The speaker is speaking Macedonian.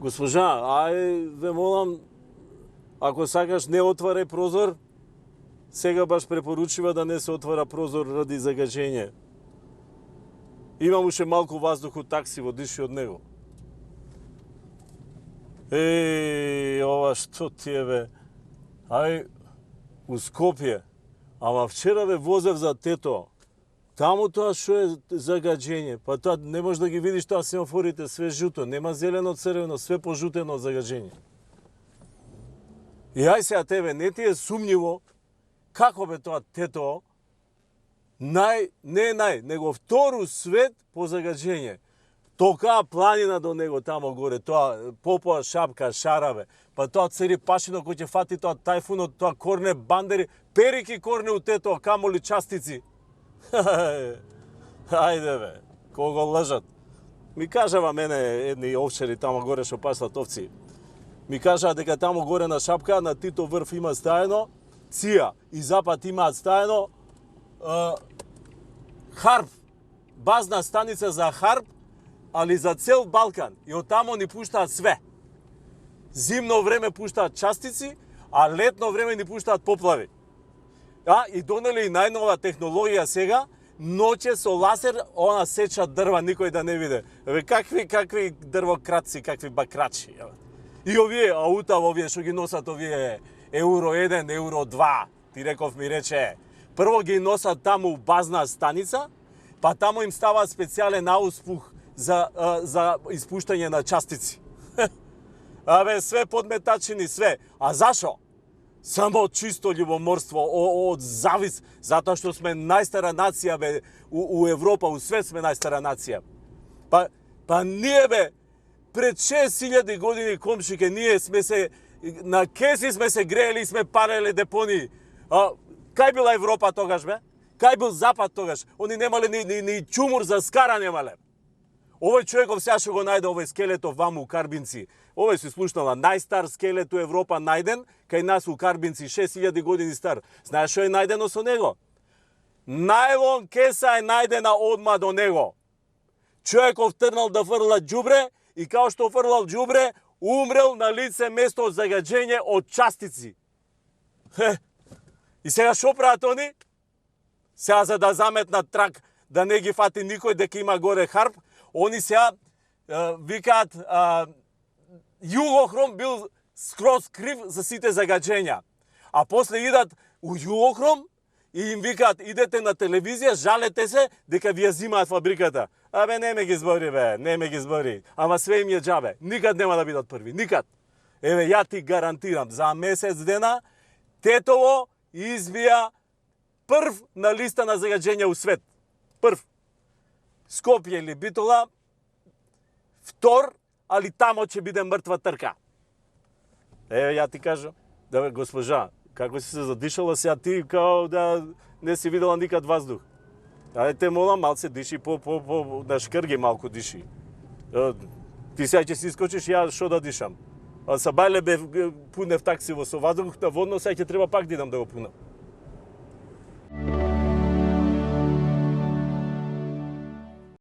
Госпожа, ве молам, ако сакаш не отварај прозор, сега баш препоручува да не се отвара прозор ради загажење. Имам уште малку воздух од таксиво, диши од него. Ова што ти е бе? У Скопје. Ама вчера ве возев за тето. Таму тоа што е загажење? Па тоа не можеш да ги видиш тоа семафорите, све жуто, нема зелено, црвено, све пожутено од загажење. И сега тебе, не ти е сумњиво како бе тоа тето него втору свет по загажење. Тока планина до него тамо горе, тоа Попова шапка, Шарабе, па тоа цели пашино кој ќе фати тоа тајфунот, тоа корне бандери, перики корне у тето, камоли частици. Ајде бе, кого лажат. Ми кажава мене едни овчари тамо горе што паслат овци. Ми кажаа дека тамо горе на шапка, на Тито врв има стаено, Ција и Запад имаат стаено Харп, базна станица за Харп, али за цел Балкан. И од тамо ни пуштаат све. Зимно време пуштаат частици, а летно време ни пуштаат поплави. И донели и најнова технологија сега, ноќе со лазер, она сеча дрва, никој да не виде. Какви дрвокраци, какви бакрачи. И овие аута, овие што ги носат, овие Евро 1, Евро 2, ти реков ми рече, прво ги носат таму базна станица, па таму им ставаат специјален ауспух за испуштање на частици. Све подметачини, све. А зашо? Само од чисто љубоморство, од завис, затоа што сме најстара нација бе у Европа, у свет сме најстара нација. Па ние бе пред 6000 години комшике, ние сме се на кеси сме се греели и сме пареле депонии. Кај била Европа тогаш бе? Кај бил Запад тогаш? Они немале ни чумур за скара немале. Овој човеков сега што го најде овој скелетов ваму у Карбинци. Овој се слушнала најстар скелет у Европа најден, кај нас у Карбинци, 6000 години стар. Знаеш што е најдено со него? Најлон кеса е најдена одма до него. Човеков трнал да фрла џубре и као што фрлал џубре, умрел на лице место од загажење од частици. И сега што прават они? Сега за да заметнат трак, да не ги фати никој дека има горе Харп, они сега викаат Југохром бил скроз крив за сите загажења. А после идат у Југохром и им викаат идете на телевизија, жалете се дека ви ја зимаат фабриката. Не ме ги збори бе, не ме ги збори. Ама све им е џабе. Никад нема да бидат први, никад. Ја ти гарантирам, за месец дена Тетово избија прв на листа на загажења у свет. Прв. Скопје или Битола, втор, али тамо ќе биде мртва трка. Ја ти кажам, да госпожа, како си се задишала сега ти, као да не си видела никад воздух. Те молам, малце диши, на шкрги малку диши. Ти сега ќе си искочиш, ја шо да дишам? Са бајле бе пунев таксиво со воздух, наводно сега ќе треба пак да идам да го пунам.